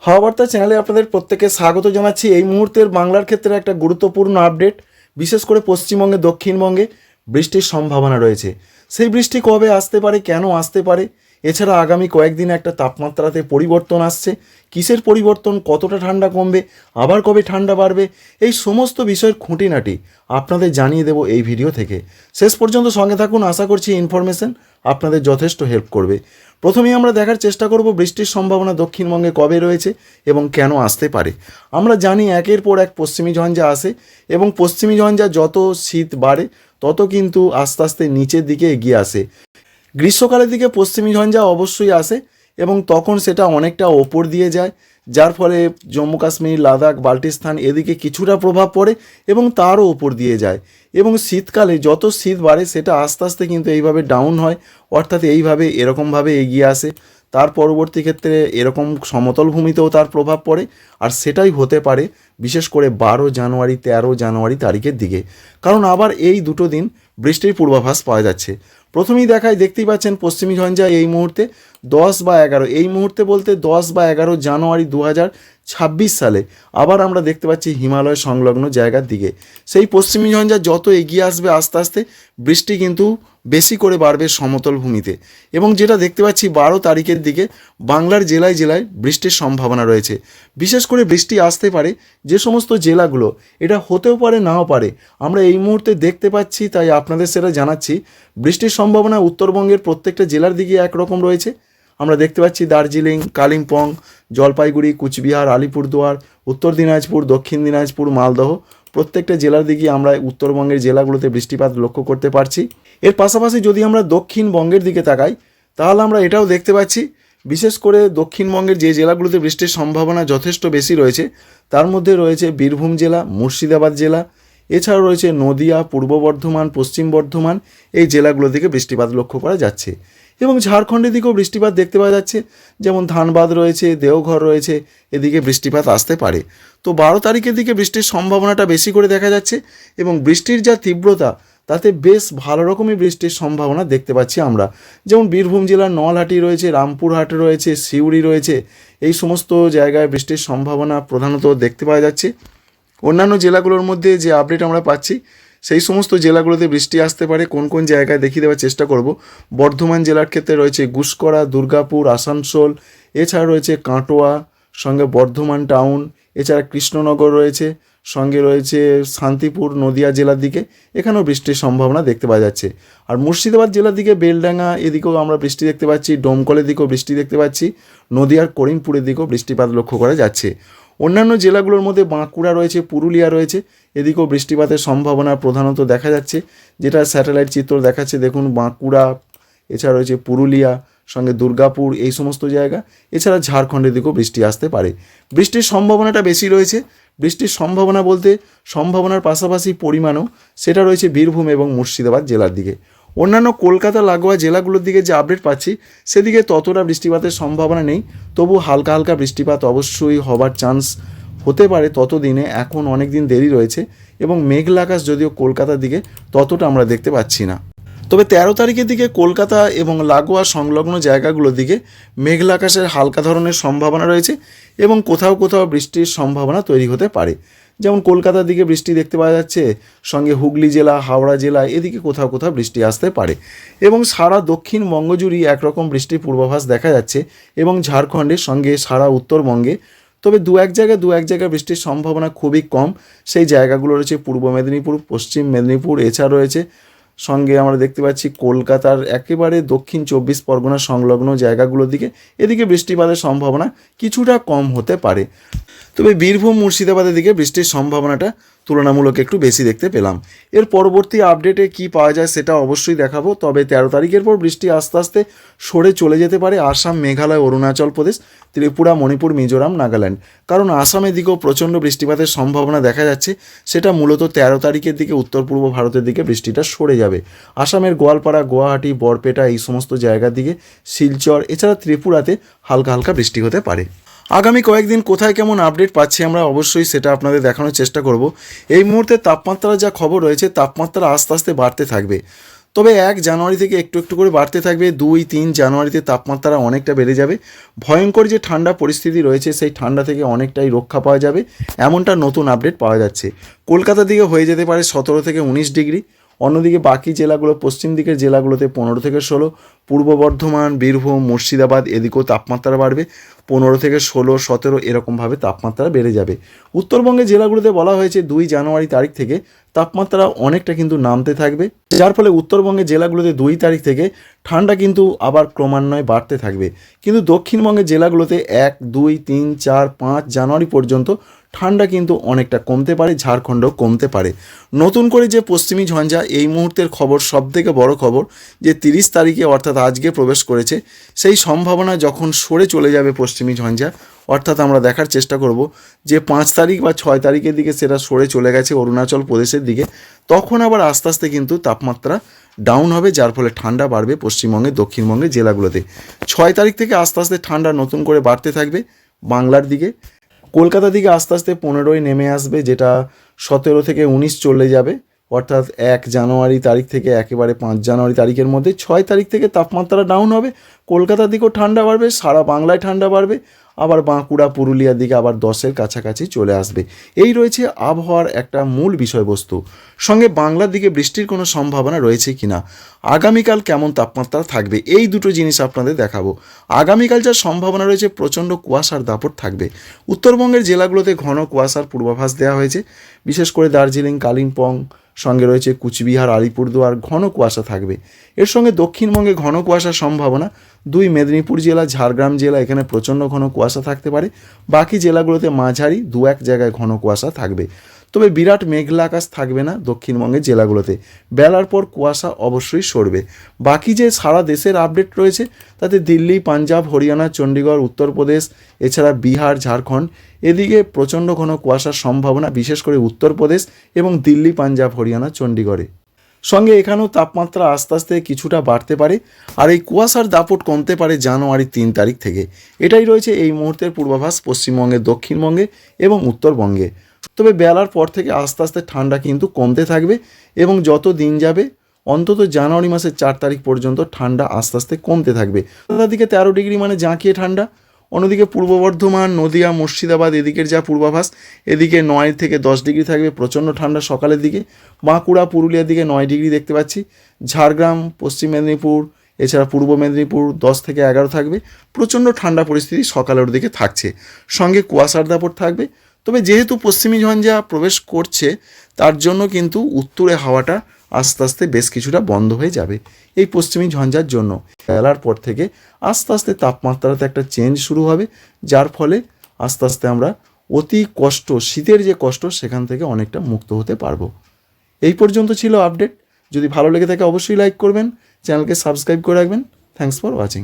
হাওয়া বার্তা চ্যানেলে আপনাদের প্রত্যেককে স্বাগত জানাচ্ছি। এই মুহূর্তের বাংলার ক্ষেত্রে একটা গুরুত্বপূর্ণ আপডেট, বিশেষ করে পশ্চিমবঙ্গে দক্ষিণবঙ্গে বৃষ্টির সম্ভাবনা রয়েছে। সেই বৃষ্টি কবে আসতে পারে, কেন আসতে পারে, এছাড়া আগামী কয়েকদিনে একটা তাপমাত্রাতে পরিবর্তন আসছে, কিসের পরিবর্তন, কতটা ঠান্ডা কমবে, আবার কবে ঠান্ডা বাড়বে, এই সমস্ত বিষয়ের খুঁটিনাটি আপনাদের জানিয়ে দেব এই ভিডিও থেকে। শেষ পর্যন্ত সঙ্গে থাকুন, আশা করছি ইনফরমেশন আপনাদের যথেষ্ট হেল্প করবে। প্রথমেই আমরা দেখার চেষ্টা করব বৃষ্টির সম্ভাবনা দক্ষিণবঙ্গে কবে রয়েছে এবং কেন আসতে পারে। আমরা জানি একের পর এক পশ্চিমী ঝঞ্ঝা আসে এবং পশ্চিমী ঝঞ্ঝা যত শীত বাড়ে তত কিন্তু আস্তে আস্তে নিচের দিকে এগিয়ে আসে। গ্রীষ্মকালের দিকে পশ্চিমী ঝঞ্ঝা অবশ্যই আসে এবং তখন সেটা অনেকটা ওপর দিয়ে যায়, যার ফলে জম্মু কাশ্মীর, লাদাখ, বাল্টিস্তান এদিকে কিছুটা প্রভাব পড়ে এবং তারও ওপর দিয়ে যায়। এবং শীতকালে যত শীত বাড়ে সেটা আস্তে আস্তে কিন্তু এইভাবে ডাউন হয়, অর্থাৎ এইভাবে এরকমভাবে এগিয়ে আসে। তার পরবর্তী ক্ষেত্রে এরকম সমতল ভূমিতেও তার প্রভাব পড়ে, আর সেটাই হতে পারে বিশেষ করে 12 জানুয়ারি 13 জানুয়ারি তারিখের দিকে, কারণ আবার এই দুটো দিন বৃষ্টির পূর্বাভাস পাওয়া যাচ্ছে। প্রথমেই দেখতেই পাচ্ছেন পশ্চিমী ঝঞ্ঝা এই মুহূর্তে 10 বা 11, এই মুহূর্তে বলতে 10 বা 11 জানুয়ারি 2026 সালে আবার আমরা দেখতে পাচ্ছি হিমালয় সংলগ্ন জায়গার দিকে। সেই পশ্চিমী ঝঞ্ঝা যত এগিয়ে আসবে আস্তে আস্তে বৃষ্টি কিন্তু বেশি করে বাড়বে সমতল ভূমিতে। এবং যেটা দেখতে পাচ্ছি 12 তারিখের দিকে বাংলার জেলায় জেলায় বৃষ্টির সম্ভাবনা রয়েছে। বিশেষ করে বৃষ্টি আসতে পারে যে সমস্ত জেলাগুলো, এটা হতেও পারে নাও পারে, আমরা এই মুহূর্তে দেখতে পাচ্ছি, তাই আপনাদের সেটা জানাচ্ছি। বৃষ্টির সম্ভাবনা উত্তরবঙ্গের প্রত্যেকটা জেলার দিকে একরকম রয়েছে। আমরা দেখতে পাচ্ছি দার্জিলিং, কালিম্পং, জলপাইগুড়ি, কুচবিহার, আলিপুরদুয়ার, উত্তর দিনাজপুর, দক্ষিণ দিনাজপুর, মালদহ, প্রত্যেকটা জেলার দিকে আমরা উত্তরবঙ্গের জেলাগুলোতে বৃষ্টিপাত লক্ষ্য করতে পারছি। এর পাশাপাশি যদি আমরা দক্ষিণবঙ্গের দিকে তাকাই তাহলে আমরা এটাও দেখতে পাচ্ছি, বিশেষ করে দক্ষিণবঙ্গের যে জেলাগুলোতে বৃষ্টির সম্ভাবনা যথেষ্ট বেশি রয়েছে তার মধ্যে রয়েছে বীরভূম জেলা, মুর্শিদাবাদ জেলা, এছাড়াও রয়েছে নদিয়া, পূর্ব বর্ধমান, পশ্চিম বর্ধমান, এই জেলাগুলো থেকে বৃষ্টিপাত লক্ষ্য করা যাচ্ছে। এবং ঝাড়খণ্ডের দিকেও বৃষ্টিপাত দেখতে পাওয়া যাচ্ছে, যেমন ধানবাদ রয়েছে, দেওঘর রয়েছে, এদিকে বৃষ্টিপাত আসতে পারে। তো 12 তারিখের দিকে বৃষ্টির সম্ভাবনাটা বেশি করে দেখা যাচ্ছে এবং বৃষ্টির যা তীব্রতা তাতে বেশ ভালো রকমই বৃষ্টির সম্ভাবনা দেখতে পাচ্ছি আমরা। যেমন বীরভূম জেলার নলহাটি রয়েছে, রামপুরহাট রয়েছে, সিউড়ি রয়েছে, এই সমস্ত জায়গায় বৃষ্টির সম্ভাবনা প্রধানত দেখতে পাওয়া যাচ্ছে। অন্যান্য জেলাগুলোর মধ্যে যে আপডেট আমরা পাচ্ছি সেই সমস্ত জেলাগুলোতে বৃষ্টি আসতে পারে কোন কোন জায়গায় দেখিয়ে দেওয়ার চেষ্টা করব। বর্ধমান জেলার ক্ষেত্রে রয়েছে গুসকরা, দুর্গাপুর, আসানসোল, এছাড়া রয়েছে কাটোয়া, সঙ্গে বর্ধমান টাউন, এছাড়া কৃষ্ণনগর রয়েছে, সঙ্গে রয়েছে শান্তিপুর, নদিয়া জেলার দিকে, এখানেও বৃষ্টির সম্ভাবনা দেখতে পাওয়া যাচ্ছে। আর মুর্শিদাবাদ জেলার দিকে বেলডাঙ্গা এদিকেও আমরা বৃষ্টি দেখতে পাচ্ছি, ডোমকলের দিকেও বৃষ্টি দেখতে পাচ্ছি, নদিয়ার করিমপুরের দিকেও বৃষ্টিপাত লক্ষ্য করা যাচ্ছে। অন্যান্য জেলাগুলোর মধ্যে বাঁকুড়া রয়েছে, পুরুলিয়া রয়েছে, এদিকেও বৃষ্টিপাতের সম্ভাবনা প্রধানত দেখা যাচ্ছে, যেটা স্যাটেলাইট চিত্র দেখাচ্ছে। দেখুন বাঁকুড়া, এছাড়া রয়েছে পুরুলিয়া, সঙ্গে দুর্গাপুর, এই সমস্ত জায়গা, এছাড়া ঝাড়খণ্ডের দিকেও বৃষ্টি আসতে পারে। বৃষ্টির সম্ভাবনাটা বেশি রয়েছে। বৃষ্টির সম্ভাবনা বলতে সম্ভাবনার পাশাপাশি পরিমাণও, সেটা রয়েছে বীরভূম এবং মুর্শিদাবাদ জেলার দিকে। অন্যান্য কলকাতা লাগোয়া জেলাগুলোর দিকে যে আপডেট পাচ্ছি সেদিকে ততটা বৃষ্টিপাতের সম্ভাবনা নেই, তবু হালকা হালকা বৃষ্টিপাত অবশ্যই হবার চান্স হতে পারে ততদিনে। এখন অনেক দিন দেরি রয়েছে এবং মেঘলা আকাশ যদিও কলকাতার দিকে ততটা আমরা দেখতে পাচ্ছি না। তবে 13 তারিখের দিকে কলকাতা এবং লাগোয়া সংলগ্ন জায়গাগুলোর দিকে মেঘলা আকাশের হালকা ধরনের সম্ভাবনা রয়েছে এবং কোথাও কোথাও বৃষ্টির সম্ভাবনা তৈরি হতে পারে। যেমন কলকাতার দিকে বৃষ্টি দেখতে পাওয়া যাচ্ছে, সঙ্গে হুগলি জেলা, হাওড়া জেলা, এদিকে কোথাও কোথাও বৃষ্টি আসতে পারে। এবং সারা দক্ষিণবঙ্গ জুড়েই একরকম বৃষ্টির পূর্বাভাস দেখা যাচ্ছে এবং ঝাড়খণ্ডের সঙ্গে সারা উত্তরবঙ্গে। তবে দু এক জায়গায় বৃষ্টির সম্ভাবনা খুবই কম। সেই জায়গাগুলো রয়েছে পূর্ব মেদিনীপুর, পশ্চিম মেদিনীপুর, এছাড়া রয়েছে সঙ্গে আমরা দেখতে পাচ্ছি কলকাতার একেবারে দক্ষিণ 24 পরগনা সংলগ্ন জায়গাগুলোর দিকে, এদিকে বৃষ্টিপাতের সম্ভাবনা কিছুটা কম হতে পারে। তবে বীরভূম, মুর্শিদাবাদের দিকে বৃষ্টির সম্ভাবনাটা তুলনামূলক একটু বেশি দেখতে পেলাম। এর পরবর্তী আপডেটে কি পাওয়া যায় সেটা অবশ্যই দেখাবো। তবে 13 তারিখের পর বৃষ্টি আস্তে আস্তে সরে চলে যেতে পারে আসাম, মেঘালয়, অরুণাচল প্রদেশ, ত্রিপুরা, মণিপুর, মিজোরাম, নাগাল্যান্ড, কারণ আসামের দিকেও প্রচণ্ড বৃষ্টিপাতের সম্ভাবনা দেখা যাচ্ছে। সেটা মূলত 13 তারিখের দিকে উত্তর পূর্ব ভারতের দিকে বৃষ্টিটা সরে যাবে। আসামের গোয়ালপাড়া, গুয়াহাটি, বরপেটা, এই সমস্ত জায়গার দিকে, শিলচর, এছাড়া ত্রিপুরাতে হালকা হালকা বৃষ্টি হতে পারে। আগামী কয়েকদিন কোথায় কেমন আপডেট পাচ্ছি আমরা অবশ্যই সেটা আপনাদের দেখানোর চেষ্টা করব। এই মুহূর্তে তাপমাত্রার যা খবর রয়েছে, তাপমাত্রা আস্তে আস্তে বাড়তে থাকবে। তবে 1 জানুয়ারি থেকে একটু একটু করে বাড়তে থাকবে। 2-3 জানুয়ারিতে তাপমাত্রা অনেকটা বেড়ে যাবে। ভয়ঙ্কর যে ঠান্ডা পরিস্থিতি রয়েছে সেই ঠান্ডা থেকে অনেকটাই রক্ষা পাওয়া যাবে, এমনটা নতুন আপডেট পাওয়া যাচ্ছে। কলকাতা দিকে হয়ে যেতে পারে 17 থেকে 19 ডিগ্রি। অন্যদিকে বাকি জেলাগুলো, পশ্চিম দিকের জেলাগুলোতে 15 থেকে 16, পূর্ব বর্ধমান, বীরভূম, মুর্শিদাবাদ এদিকেও তাপমাত্রা বাড়বে 15 থেকে 16, 17 এরকমভাবে তাপমাত্রা বেড়ে যাবে। উত্তরবঙ্গের জেলাগুলোতে বলা হয়েছে 2 জানুয়ারি তারিখ থেকে তাপমাত্রা অনেকটা কিন্তু নামতে থাকবে, যার ফলে উত্তরবঙ্গের জেলাগুলোতে 2 তারিখ থেকে ঠান্ডা কিন্তু আবার ক্রমান্বয়ে বাড়তে থাকবে। কিন্তু দক্ষিণবঙ্গের জেলাগুলোতে 1, 2, 3, 4, 5 জানুয়ারি পর্যন্ত ঠান্ডা কিন্তু অনেকটা কমতে পারে, ঝাড়খণ্ডও কমতে পারে। নতুন করে যে পশ্চিমী ঝঞ্ঝা এই মুহূর্তের খবর, সবথেকে বড় খবর, যে 30 তারিখে অর্থাৎ আজকে প্রবেশ করেছে, সেই সম্ভাবনা যখন সরে চলে যাবে পশ্চিমী ঝঞ্ঝা, অর্থাৎ আমরা দেখার চেষ্টা করব যে 5 তারিখ বা 6 তারিখের দিকে সেটা সরে চলে গেছে অরুণাচল প্রদেশের দিকে, তখন আবার আস্তে আস্তে কিন্তু তাপমাত্রা ডাউন হবে, যার ফলে ঠান্ডা বাড়বে পশ্চিমবঙ্গে, দক্ষিণবঙ্গের জেলাগুলোতে। 6 তারিখ থেকে আস্তে আস্তে ঠান্ডা নতুন করে বাড়তে থাকবে বাংলার দিকে। কলকাতা দিকে আস্তে আস্তে 15ই নেমে আসবে, যেটা 17 থেকে 19 চলে যাবে, অর্থাৎ 1 জানুয়ারি তারিখ থেকে একেবারে 5 জানুয়ারি তারিখের মধ্যে। 6 তারিখ থেকে তাপমাত্রা ডাউন হবে, কলকাতার দিকেও ঠান্ডা বাড়বে, সারা বাংলায় ঠান্ডা বাড়বে, আবার বাঁকুড়া, পুরুলিয়ার দিকে আবার 10-এর কাছাকাছি চলে আসবে। এই রয়েছে আবহাওয়ার একটা মূল বিষয়বস্তু। সঙ্গে বাংলার দিকে বৃষ্টির কোনো সম্ভাবনা রয়েছে কি না, আগামীকাল কেমন তাপমাত্রা থাকবে, এই দুটো জিনিস আপনাদের দেখাবো। আগামীকাল যার সম্ভাবনা রয়েছে, প্রচণ্ড কুয়াশার দাপট থাকবে। উত্তরবঙ্গের জেলাগুলোতে ঘন কুয়াশার পূর্বাভাস দেওয়া হয়েছে, বিশেষ করে দার্জিলিং, কালিম্পং, সঙ্গে রয়েছে কুচবিহার, আলিপুরদুয়ার, ঘন কুয়াশা থাকবে। এর সঙ্গে দক্ষিণবঙ্গে ঘন কুয়াশার সম্ভাবনা। 2 মেদিনীপুর জেলা, ঝাড়গ্রাম জেলা, এখানে প্রচণ্ড ঘন কুয়াশা থাকতে পারে। বাকি জেলাগুলোতে মাঝারি, 2-1 জায়গায় ঘন কুয়াশা থাকবে। তবে বিরাট মেঘলা আকাশ থাকবে না দক্ষিণবঙ্গের জেলাগুলোতে, বেলার পর কুয়াশা অবশ্যই সরবে। বাকি যে সারা দেশের আপডেট রয়েছে তাতে দিল্লি, পাঞ্জাব, হরিয়ানা, চণ্ডীগড়, উত্তরপ্রদেশ, এছাড়া বিহার, ঝাড়খণ্ড এদিকে প্রচণ্ড ঘন কুয়াশার সম্ভাবনা, বিশেষ করে উত্তরপ্রদেশ এবং দিল্লি, পাঞ্জাব, হরিয়ানা, চণ্ডীগড়ে। সঙ্গে এখানেও তাপমাত্রা আস্তে আস্তে কিছুটা বাড়তে পারে, আর এই কুয়াশার দাপট কমতে পারে জানুয়ারি 3 তারিখ থেকে। এটাই রয়েছে এই মুহূর্তের পূর্বাভাস পশ্চিমবঙ্গে, দক্ষিণবঙ্গে এবং উত্তরবঙ্গে। তবে বেলার পর থেকে আস্তে আস্তে ঠান্ডা কিন্তু কমতে থাকবে, এবং যত দিন যাবে অন্তত জানুয়ারি মাসের 4 তারিখ পর্যন্ত ঠান্ডা আস্তে আস্তে কমতে থাকবে। দিকে 13 ডিগ্রি মানে জাঁকিয়ে ঠান্ডা। অন্যদিকে পূর্ব বর্ধমান, নদিয়া, মুর্শিদাবাদ এদিকের যা পূর্বাভাস, এদিকে 9 থেকে 10 ডিগ্রি থাকবে, প্রচণ্ড ঠান্ডা সকালের দিকে। বাঁকুড়া, পুরুলিয়ার দিকে 9 ডিগ্রি দেখতে পাচ্ছি। ঝাড়গ্রাম, পশ্চিম মেদিনীপুর, এছাড়া পূর্ব মেদিনীপুর 10 থেকে 11 থাকবে। প্রচণ্ড ঠান্ডা পরিস্থিতি সকালের দিকে থাকছে, সঙ্গে কুয়াশার দাপট থাকবে। তবে যেহেতু পশ্চিমী ঝঞ্ঝা প্রবেশ করছে, তার জন্য কিন্তু উত্তরে হাওয়াটা আস্তে আস্তে বেশ কিছুটা বন্ধ হয়ে যাবে এই পশ্চিমী ঝঞ্ঝার জন্য। বেলার পর থেকে আস্তে আস্তে তাপমাত্রাতে একটা চেঞ্জ শুরু হবে, যার ফলে আস্তে আস্তে আমরা অতি কষ্ট, শীতের যে কষ্ট, সেখান থেকে অনেকটা মুক্ত হতে পারবো। এই পর্যন্ত ছিল আপডেট। যদি ভালো লেগে থাকে অবশ্যই লাইক করবেন, চ্যানেলকে সাবস্ক্রাইব করে রাখবেন। Thanks for watching.